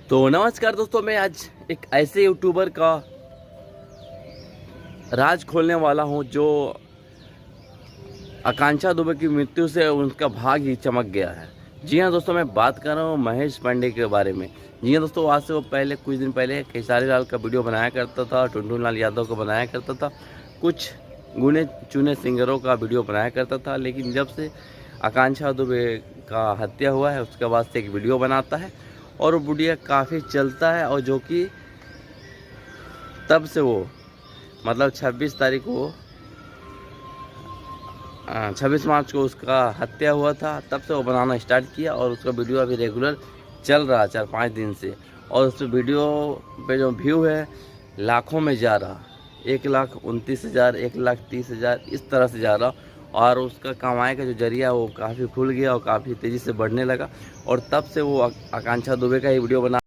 तो नमस्कार दोस्तों, मैं आज एक ऐसे यूट्यूबर का राज खोलने वाला हूं जो आकांक्षा दुबे की मृत्यु से उनका भाग ही चमक गया है। जी हाँ दोस्तों, मैं बात कर रहा हूँ महेश पांडे के बारे में। जी हाँ दोस्तों, आज से वो पहले कुछ दिन पहले खेसारी लाल का वीडियो बनाया करता था, टुनटुन लाल यादव का बनाया करता था, कुछ गुने चुने सिंगरों का वीडियो बनाया करता था। लेकिन जब से आकांक्षा दुबे का हत्या हुआ है उसके बाद से एक वीडियो बनाता है और वो वीडियो काफ़ी चलता है। और जो कि तब से वो मतलब 26 तारीख को 26 मार्च को उसका हत्या हुआ था, तब से वो बनाना स्टार्ट किया और उसका वीडियो अभी रेगुलर चल रहा 4-5 दिन से। और उस वीडियो पे जो व्यू है लाखों में जा रहा, 1,29,000, 1,30,000 इस तरह से जा रहा। और उसका कमाई का जो जरिया वो काफ़ी खुल गया और काफ़ी तेज़ी से बढ़ने लगा। और तब से वो आकांक्षा दुबे का ही वीडियो बना